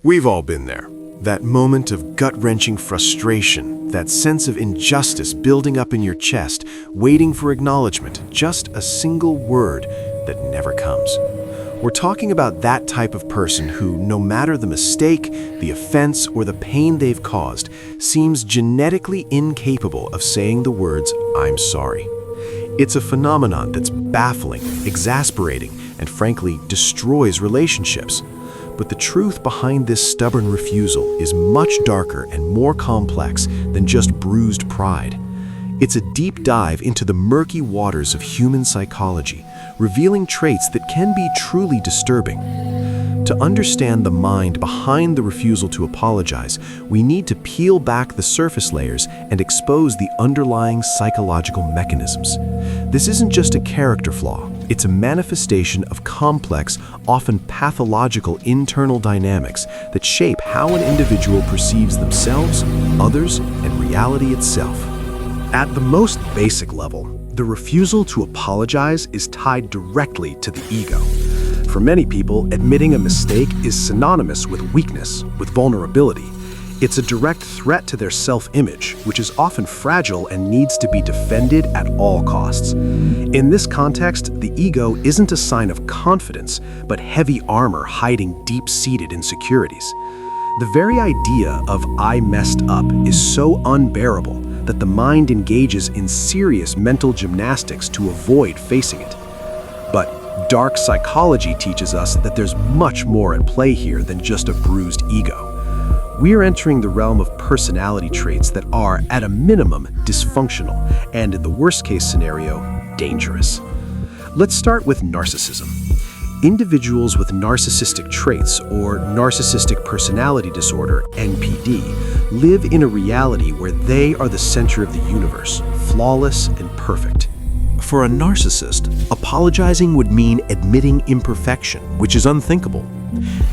We've all been there. That moment of gut-wrenching frustration, that sense of injustice building up in your chest, waiting for acknowledgement, just a single word that never comes. We're talking about that type of person who, no matter the mistake, the offense, or the pain they've caused, seems genetically incapable of saying the words, "I'm sorry." It's a phenomenon that's baffling, exasperating, and frankly, destroys relationships. But the truth behind this stubborn refusal is much darker and more complex than just bruised pride. It's a deep dive into the murky waters of human psychology, revealing traits that can be truly disturbing. To understand the mind behind the refusal to apologize, we need to peel back the surface layers and expose the underlying psychological mechanisms. This isn't just a character flaw, it's a manifestation of complex, often pathological internal dynamics that shape how an individual perceives themselves, others, and reality itself. At the most basic level, the refusal to apologize is tied directly to the ego. For many people, admitting a mistake is synonymous with weakness, with vulnerability. It's a direct threat to their self-image, which is often fragile and needs to be defended at all costs. In this context, the ego isn't a sign of confidence, but heavy armor hiding deep-seated insecurities. The very idea of "I messed up" is so unbearable that the mind engages in serious mental gymnastics to avoid facing it. But dark psychology teaches us that there's much more at play here than just a bruised ego. We are entering the realm of personality traits that are, at a minimum, dysfunctional, and in the worst-case scenario, dangerous. Let's start with narcissism. Individuals with narcissistic traits, or narcissistic personality disorder, NPD, live in a reality where they are the center of the universe, flawless and perfect. For a narcissist, apologizing would mean admitting imperfection, which is unthinkable.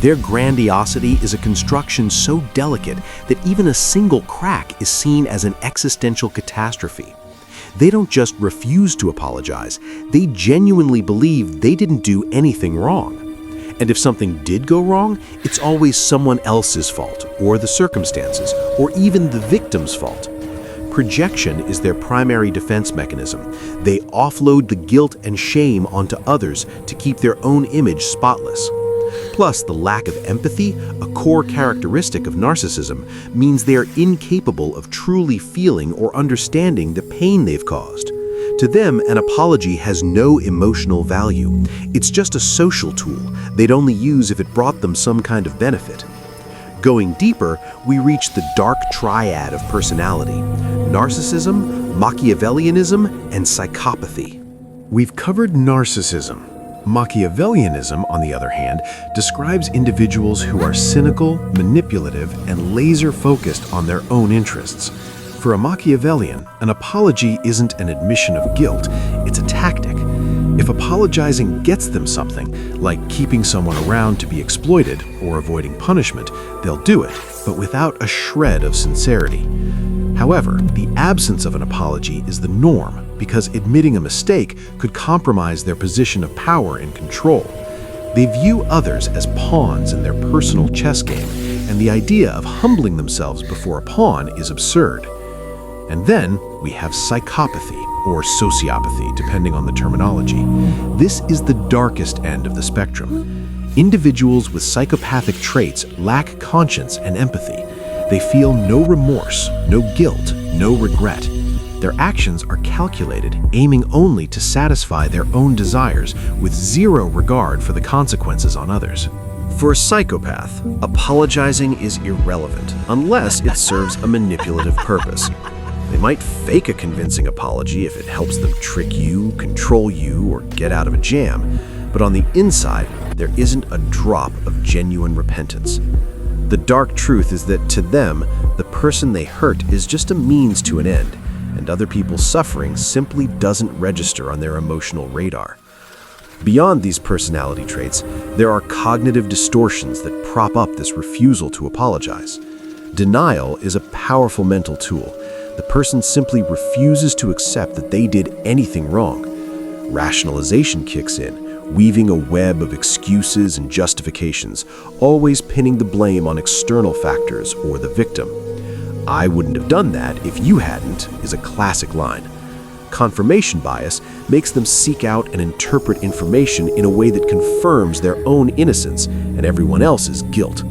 Their grandiosity is a construction so delicate that even a single crack is seen as an existential catastrophe. They don't just refuse to apologize, they genuinely believe they didn't do anything wrong. And if something did go wrong, it's always someone else's fault, or the circumstances, or even the victim's fault. Projection is their primary defense mechanism. They offload the guilt and shame onto others to keep their own image spotless. Plus, the lack of empathy, a core characteristic of narcissism, means they are incapable of truly feeling or understanding the pain they've caused. To them, an apology has no emotional value. It's just a social tool they'd only use if it brought them some kind of benefit. Going deeper, we reach the dark triad of personality: narcissism, Machiavellianism, and psychopathy. We've covered narcissism. Machiavellianism, on the other hand, describes individuals who are cynical, manipulative, and laser-focused on their own interests. For a Machiavellian, an apology isn't an admission of guilt, it's a tactic. If apologizing gets them something, like keeping someone around to be exploited or avoiding punishment, they'll do it, but without a shred of sincerity. However, the absence of an apology is the norm, because admitting a mistake could compromise their position of power and control. They view others as pawns in their personal chess game, and the idea of humbling themselves before a pawn is absurd. And then we have psychopathy, or sociopathy, depending on the terminology. This is the darkest end of the spectrum. Individuals with psychopathic traits lack conscience and empathy. They feel no remorse, no guilt, no regret. Their actions are calculated, aiming only to satisfy their own desires, with zero regard for the consequences on others. For a psychopath, apologizing is irrelevant, unless it serves a manipulative purpose. They might fake a convincing apology if it helps them trick you, control you, or get out of a jam, but on the inside, there isn't a drop of genuine repentance. The dark truth is that to them, the person they hurt is just a means to an end, and other people's suffering simply doesn't register on their emotional radar. Beyond these personality traits, there are cognitive distortions that prop up this refusal to apologize. Denial is a powerful mental tool. The person simply refuses to accept that they did anything wrong. Rationalization kicks in, weaving a web of excuses and justifications, always pinning the blame on external factors or the victim. "I wouldn't have done that if you hadn't" is a classic line. Confirmation bias makes them seek out and interpret information in a way that confirms their own innocence and everyone else's guilt.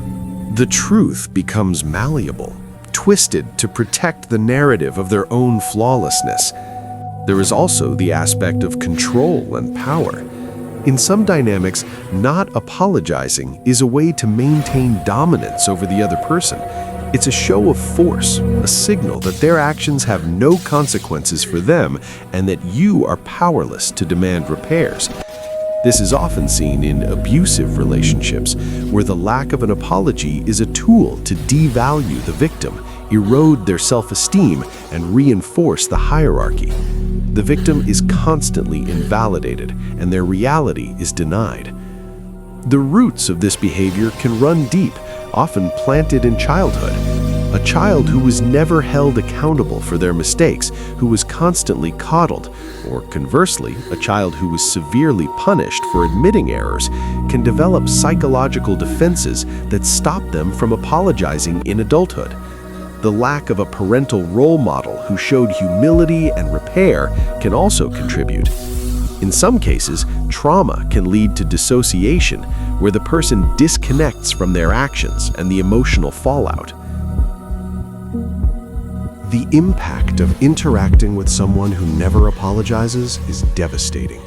The truth becomes malleable, twisted to protect the narrative of their own flawlessness. There is also the aspect of control and power. In some dynamics, not apologizing is a way to maintain dominance over the other person. It's a show of force, a signal that their actions have no consequences for them and that you are powerless to demand repairs. This is often seen in abusive relationships, where the lack of an apology is a tool to devalue the victim, erode their self-esteem, and reinforce the hierarchy. The victim is constantly invalidated, and their reality is denied. The roots of this behavior can run deep, often planted in childhood. A child who was never held accountable for their mistakes, who was constantly coddled, or conversely, a child who was severely punished for admitting errors, can develop psychological defenses that stop them from apologizing in adulthood. The lack of a parental role model who showed humility and repair can also contribute. In some cases, trauma can lead to dissociation, where the person disconnects from their actions and the emotional fallout. The impact of interacting with someone who never apologizes is devastating.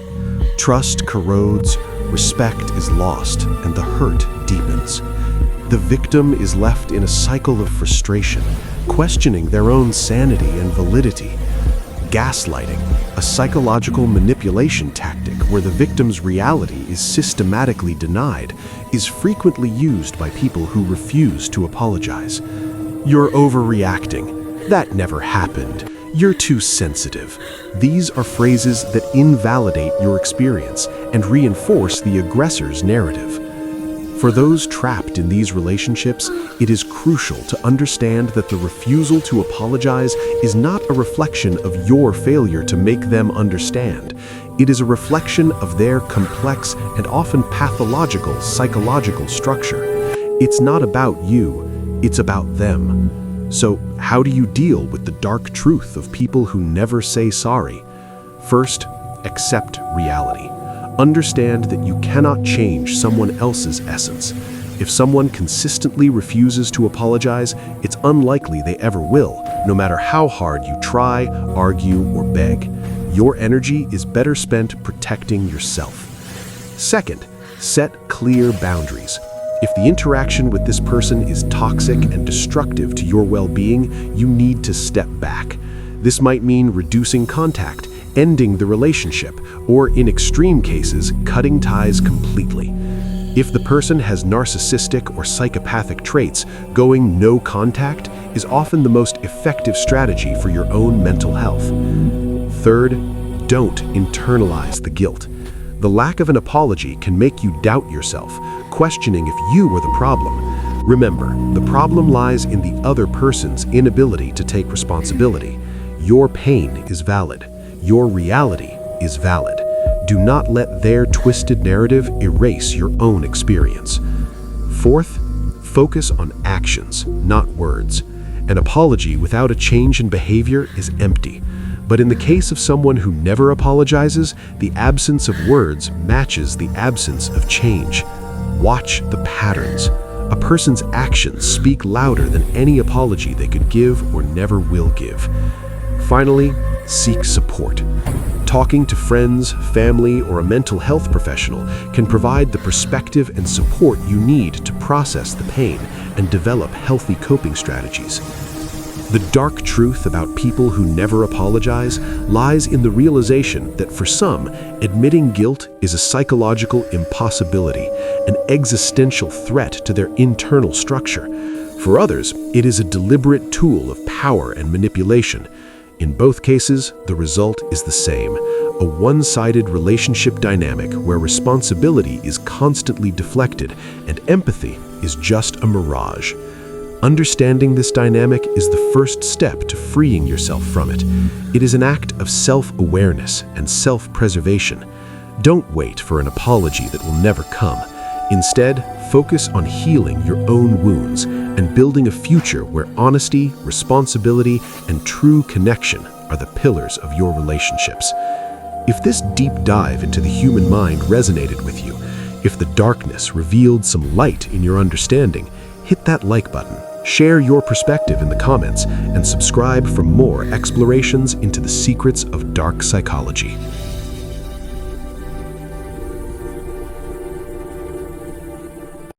Trust corrodes, respect is lost, and the hurt deepens. The victim is left in a cycle of frustration, questioning their own sanity and validity. Gaslighting, a psychological manipulation tactic where the victim's reality is systematically denied, is frequently used by people who refuse to apologize. "You're overreacting. That never happened. You're too sensitive." These are phrases that invalidate your experience and reinforce the aggressor's narrative. For those trapped in these relationships, it is crucial to understand that the refusal to apologize is not a reflection of your failure to make them understand. It is a reflection of their complex and often pathological psychological structure. It's not about you, it's about them. So, how do you deal with the dark truth of people who never say sorry? First, accept reality. Understand that you cannot change someone else's essence. If someone consistently refuses to apologize, it's unlikely they ever will, no matter how hard you try, argue, or beg. Your energy is better spent protecting yourself. Second, set clear boundaries. If the interaction with this person is toxic and destructive to your well-being, you need to step back. This might mean reducing contact, ending the relationship, or in extreme cases, cutting ties completely. If the person has narcissistic or psychopathic traits, going no contact is often the most effective strategy for your own mental health. Third, don't internalize the guilt. The lack of an apology can make you doubt yourself, questioning if you were the problem. Remember, the problem lies in the other person's inability to take responsibility. Your pain is valid. Your reality is valid. Do not let their twisted narrative erase your own experience. Fourth, focus on actions, not words. An apology without a change in behavior is empty. But in the case of someone who never apologizes, the absence of words matches the absence of change. Watch the patterns. A person's actions speak louder than any apology they could give or never will give. Finally, seek support. Talking to friends, family, or a mental health professional can provide the perspective and support you need to process the pain and develop healthy coping strategies. The dark truth about people who never apologize lies in the realization that for some, admitting guilt is a psychological impossibility, an existential threat to their internal structure. For others, it is a deliberate tool of power and manipulation. In both cases, the result is the same, a one-sided relationship dynamic where responsibility is constantly deflected and empathy is just a mirage. Understanding this dynamic is the first step to freeing yourself from it. It is an act of self-awareness and self-preservation. Don't wait for an apology that will never come. Instead, focus on healing your own wounds and building a future where honesty, responsibility, and true connection are the pillars of your relationships. If this deep dive into the human mind resonated with you, if the darkness revealed some light in your understanding, hit that like button, share your perspective in the comments, and subscribe for more explorations into the secrets of dark psychology.